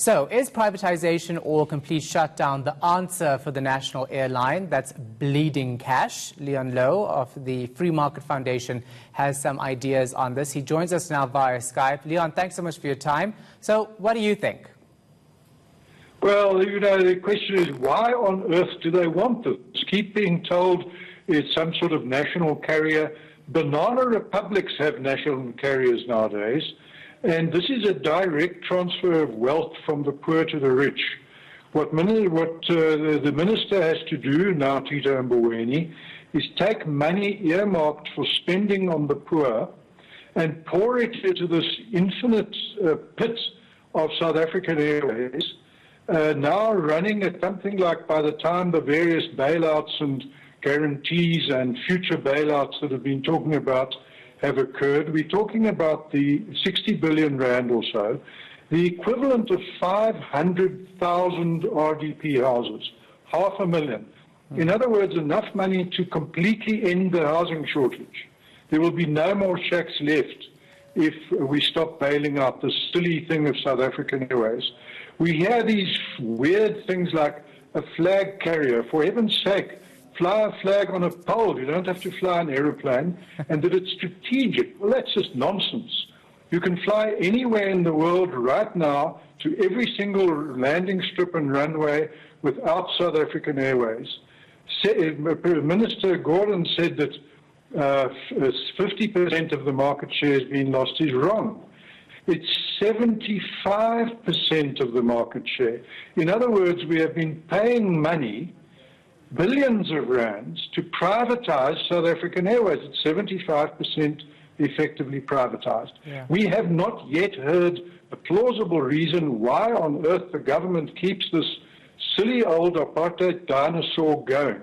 So, is privatization or complete shutdown the answer for the national airline that's bleeding cash? Louw of the Free Market Foundation has some ideas on this. He joins us now via Skype. Leon, thanks so much for your time. So, what do you think? Well, the question is, why on earth do they want this? Keep being told it's some sort of national carrier. Banana republics have national carriers nowadays. And this is a direct transfer of wealth from the poor to the rich. What the minister has to do now, Tito Mboweni, is take money earmarked for spending on the poor and pour it into this infinite pit of South African Airways, now running at something like, by the time the various bailouts and guarantees and future bailouts that have been talking about have occurred, we're talking about the 60 billion rand or so, the equivalent of 500,000 RDP houses, 500,000. In other words, enough money to completely end the housing shortage. There will be no more shacks left if we stop bailing out this silly thing of South African Airways. We hear these weird things like a flag carrier. For heaven's sake, fly a flag on a pole. You don't have to fly an aeroplane. And that it's strategic. Well, that's just nonsense. You can fly anywhere in the world right now to every single landing strip and runway without South African Airways. Minister Gordon said that 50% of the market share has been lost. He's wrong. It's 75% of the market share. In other words, we have been paying money, billions of rands, to privatize South African Airways. It's 75% effectively privatized. Yeah. We have not yet heard a plausible reason why on earth the government keeps this silly old apartheid dinosaur going.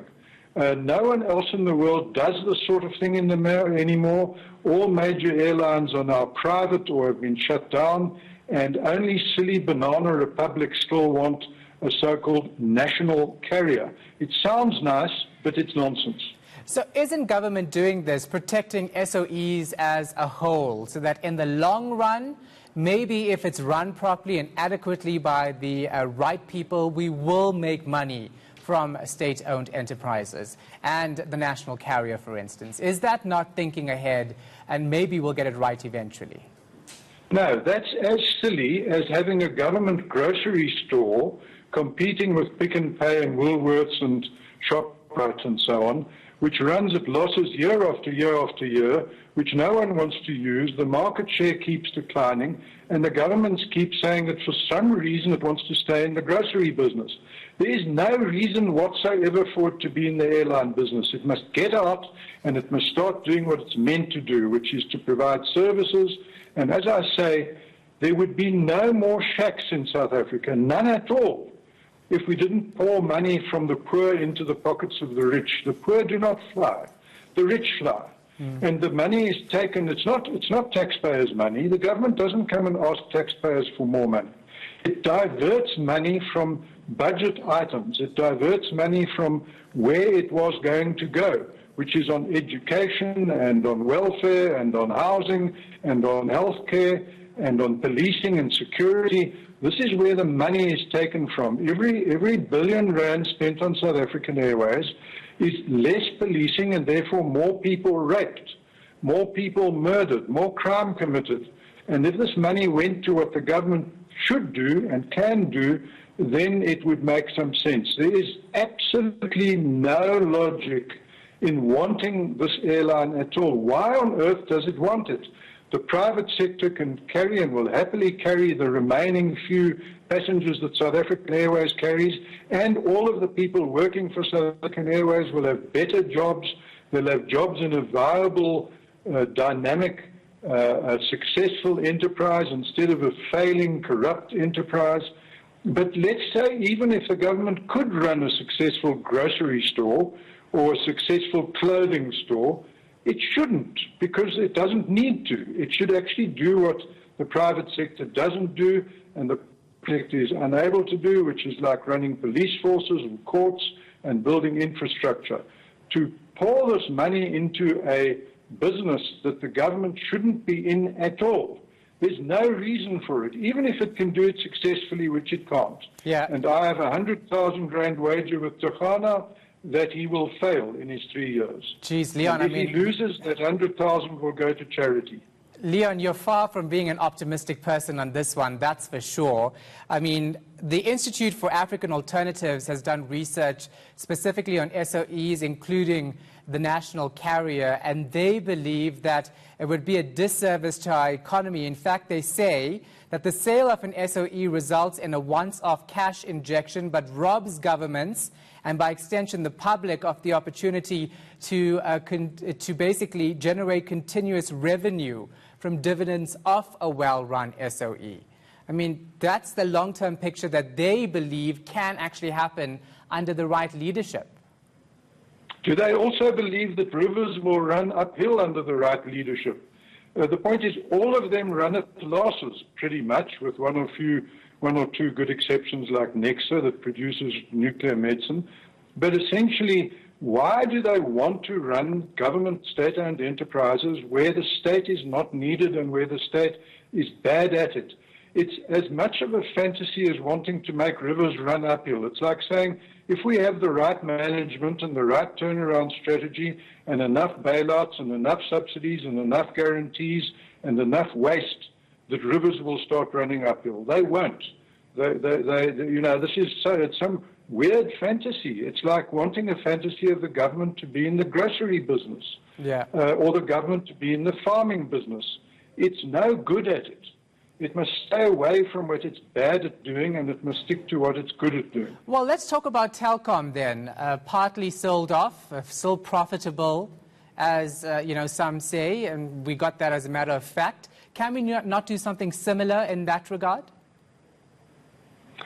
No one else in the world does this sort of thing anymore. All major airlines are now private or have been shut down, and only silly banana republics still want a so-called national carrier. It sounds nice, but it's nonsense. So isn't government doing this, protecting SOEs as a whole, so that in the long run, maybe if it's run properly and adequately by the right people, we will make money from state-owned enterprises and the national carrier, for instance? Is that not thinking ahead, and maybe we'll get it right eventually? No, that's as silly as having a government grocery store competing with Pick n Pay and Woolworths and ShopRite and so on, which runs at losses year after year after year, which no one wants to use. The market share keeps declining, and the governments keep saying that for some reason it wants to stay in the grocery business. There is no reason whatsoever for it to be in the airline business. It must get out, and it must start doing what it's meant to do, which is to provide services. And as I say, there would be no more shacks in South Africa, none at all, if we didn't pour money from the poor into the pockets of the rich. The poor do not fly. The rich fly. And the money is taken. It's not taxpayers' money. The government doesn't come and ask taxpayers for more money. It diverts money from budget items. It diverts money from where it was going to go, which is on education and on welfare and on housing and on healthcare and on policing and security. This is where the money is taken from. Every billion rand spent on South African Airways is less policing and therefore more people raped, more people murdered, more crime committed. And if this money went to what the government should do and can do, then it would make some sense. There is absolutely no logic in wanting this airline at all. Why on earth does it want it? The private sector can carry and will happily carry the remaining few passengers that South African Airways carries, and all of the people working for South African Airways will have better jobs. They'll have jobs in a viable, dynamic, successful enterprise instead of a failing, corrupt enterprise. But let's say even if the government could run a successful grocery store or a successful clothing store, it shouldn't, because it doesn't need to. It should actually do what the private sector doesn't do and the sector is unable to do, which is like running police forces and courts and building infrastructure. To pour this money into a business that the government shouldn't be in at all, There's no reason for it, even if it can do it successfully, which it can't. Yeah. And I have 100,000 Rand wager with Togana that he will fail in his 3 years. Geez, Leon, and if he loses, that 100,000 will go to charity. Leon, you're far from being an optimistic person on this one, that's for sure. I mean, the Institute for African Alternatives has done research specifically on SOEs, including the national carrier, and they believe that it would be a disservice to our economy. In fact, they say that the sale of an SOE results in a once-off cash injection but robs governments and by extension the public of the opportunity to basically generate continuous revenue from dividends of a well-run SOE. I mean, that's the long-term picture that they believe can actually happen under the right leadership. Do they also believe that rivers will run uphill under the right leadership? The point is, all of them run at losses, pretty much, with one or two good exceptions like Nexa that produces nuclear medicine. But essentially, why do they want to run government state-owned enterprises where the state is not needed and where the state is bad at it? It's as much of a fantasy as wanting to make rivers run uphill. It's like saying, if we have the right management and the right turnaround strategy and enough bailouts and enough subsidies and enough guarantees and enough waste, that rivers will start running uphill. They won't. This is it's some weird fantasy. It's like wanting a fantasy of the government to be in the grocery business, or the government to be in the farming business. It's no good at it. It must stay away from what it's bad at doing, and it must stick to what it's good at doing. Well, let's talk about Telkom then. Partly sold off, still profitable, as some say, and we got that as a matter of fact. Can we not do something similar in that regard?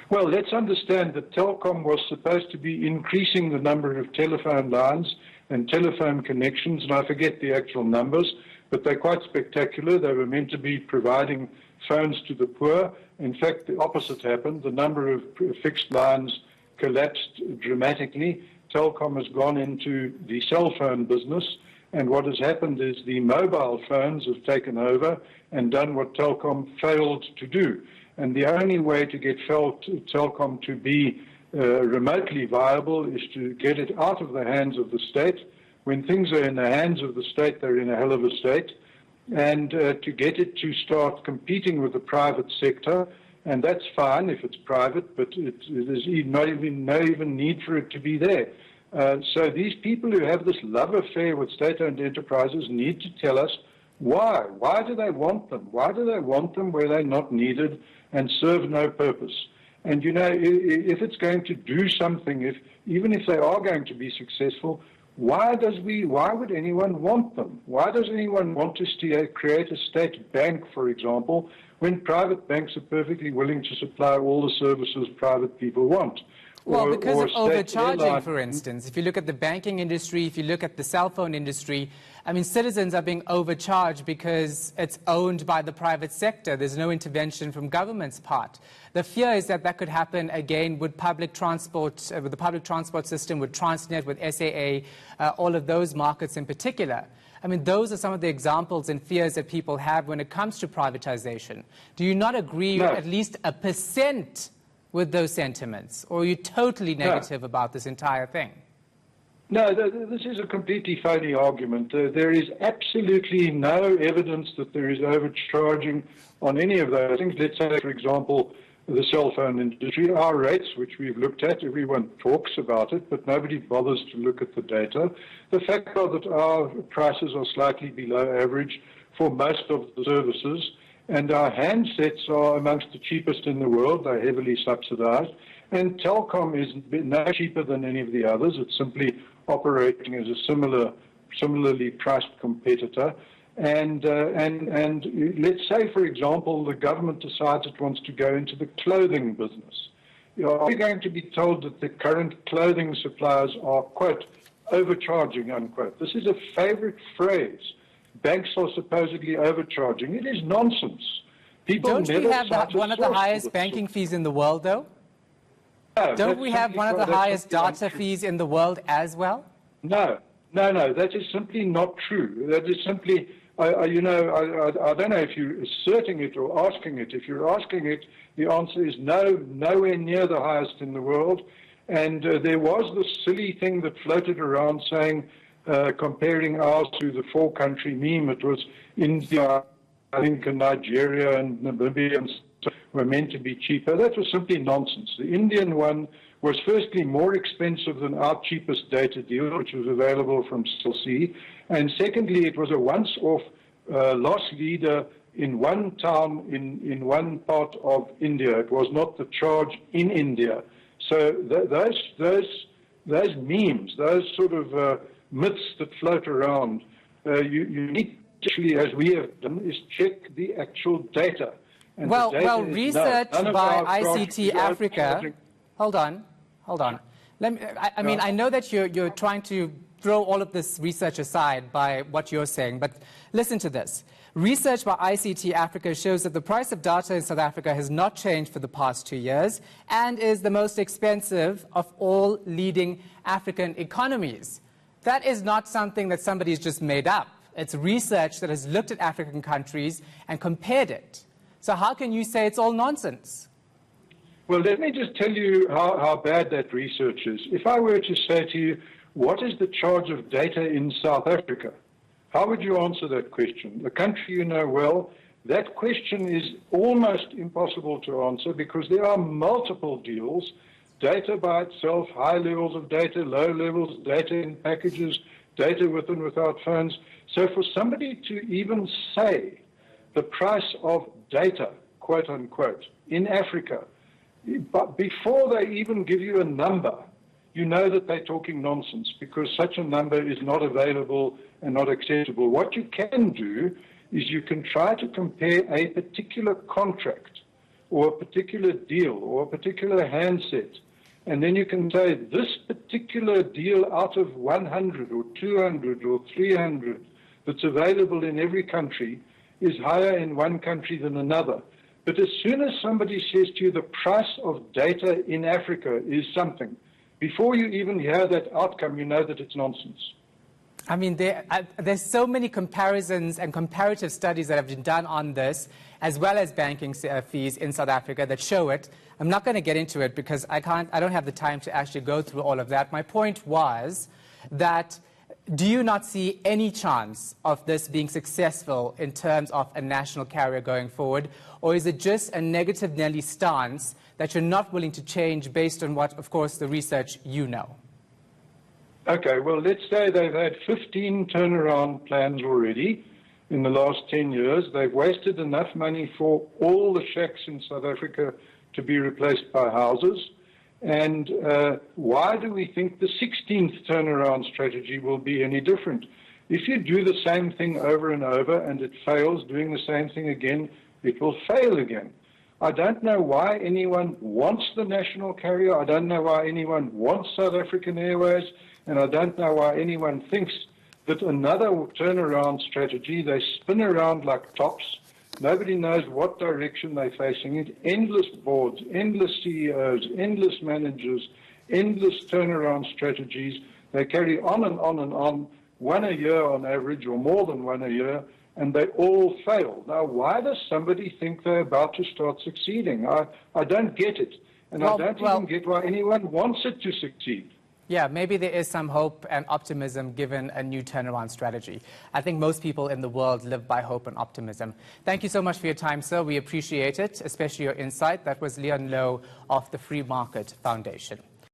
Well, let's understand that Telkom was supposed to be increasing the number of telephone lines and telephone connections, and I forget the actual numbers, but they're quite spectacular. They were meant to be providing phones to the poor. In fact, the opposite happened. The number of fixed lines collapsed dramatically. Telkom has gone into the cell phone business, and what has happened is the mobile phones have taken over and done what Telkom failed to do. And the only way to get Telkom to be remotely viable is to get it out of the hands of the state. When things are in the hands of the state, they're in a hell of a state. And to get it to start competing with the private sector, and that's fine if it's private, but there's no even need for it to be there. So these people who have this love affair with state-owned enterprises need to tell us why. Why do they want them? Why do they want them where they're not needed and serve no purpose? And if it's going to do something, even if they are going to be successful, why would anyone want them? Why does anyone want to create a state bank, for example, when private banks are perfectly willing to supply all the services private people want? Well, because of overcharging, for instance. If you look at the banking industry, if you look at the cell phone industry, I mean, citizens are being overcharged because it's owned by the private sector. There's no intervention from government's part. The fear is that that could happen again with public transport, with the public transport system, with Transnet, with SAA, all of those markets in particular. I mean, those are some of the examples and fears that people have when it comes to privatization. Do you not agree with at least 1% with those sentiments, or are you totally negative about this entire thing? No, this is a completely phony argument. There is absolutely no evidence that there is overcharging on any of those things. Let's say, for example, the cell phone industry. Our rates, which we've looked at, everyone talks about it, but nobody bothers to look at the data. The fact that our prices are slightly below average for most of the services, and our handsets are amongst the cheapest in the world. They're heavily subsidized. And Telkom is no cheaper than any of the others. It's simply operating as a similarly priced competitor. And let's say, for example, the government decides it wants to go into the clothing business. Are we going to be told that the current clothing suppliers are, quote, overcharging, unquote? This is a favorite phrase. Banks are supposedly overcharging. It is nonsense. Don't we have one of the highest banking fees in the world, though? No, don't we have one of the highest data fees in the world as well? No, that is simply not true. That is simply I don't know if you're asserting it or asking it. If you're asking it, the answer is no, nowhere near the highest in the world. And there was this silly thing that floated around saying, comparing ours to the four-country meme. It was India, I think, and Nigeria and Namibia and so were meant to be cheaper. That was simply nonsense. The Indian one was firstly more expensive than our cheapest data deal, which was available from SAA, and secondly, it was a once-off loss leader in one town in one part of India. It was not the charge in India. So those memes, those sort of myths that float around, you need to actually, as we have done, is check the actual data. And well, research by ICT Africa. Hold on. I mean, I know that you're trying to throw all of this research aside by what you're saying, but listen to this. Research by ICT Africa shows that the price of data in South Africa has not changed for the past 2 years and is the most expensive of all leading African economies. That is not something that somebody's just made up. It's research that has looked at African countries and compared it. So how can you say it's all nonsense? Well, let me just tell you how bad that research is. If I were to say to you, what is the charge of data in South Africa? How would you answer that question? The country you know well, that question is almost impossible to answer because there are multiple deals, data by itself, high levels of data, low levels, data in packages, data with and without phones. So for somebody to even say the price of data, quote unquote, in Africa, but before they even give you a number, you know that they're talking nonsense because such a number is not available and not acceptable. What you can do is you can try to compare a particular contract or a particular deal or a particular handset, and then you can say this particular deal out of 100 or 200 or 300 that's available in every country is higher in one country than another. But as soon as somebody says to you the price of data in Africa is something, before you even hear that outcome, you know that it's nonsense. I mean, there's so many comparisons and comparative studies that have been done on this, as well as banking fees in South Africa that show it. I'm not going to get into it because I don't have the time to actually go through all of that. My point was that do you not see any chance of this being successful in terms of a national carrier going forward? Or is it just a negative Nelly stance that you're not willing to change based on what, of course, the research you know? Okay, well, let's say they've had 15 turnaround plans already in the last 10 years. They've wasted enough money for all the shacks in South Africa to be replaced by houses. And why do we think the 16th turnaround strategy will be any different? If you do the same thing over and over and it fails, doing the same thing again, it will fail again. I don't know why anyone wants the national carrier. I don't know why anyone wants South African Airways. And I don't know why anyone thinks that another turnaround strategy, they spin around like tops. Nobody knows what direction they're facing it. Endless boards, endless CEOs, endless managers, endless turnaround strategies. They carry on and on and on, one a year on average or more than one a year, and they all fail. Now, why does somebody think they're about to start succeeding? I don't get it. And I don't even get why anyone wants it to succeed. Yeah, maybe there is some hope and optimism given a new turnaround strategy. I think most people in the world live by hope and optimism. Thank you so much for your time, sir. We appreciate it, especially your insight. That was Louw of the Free Market Foundation.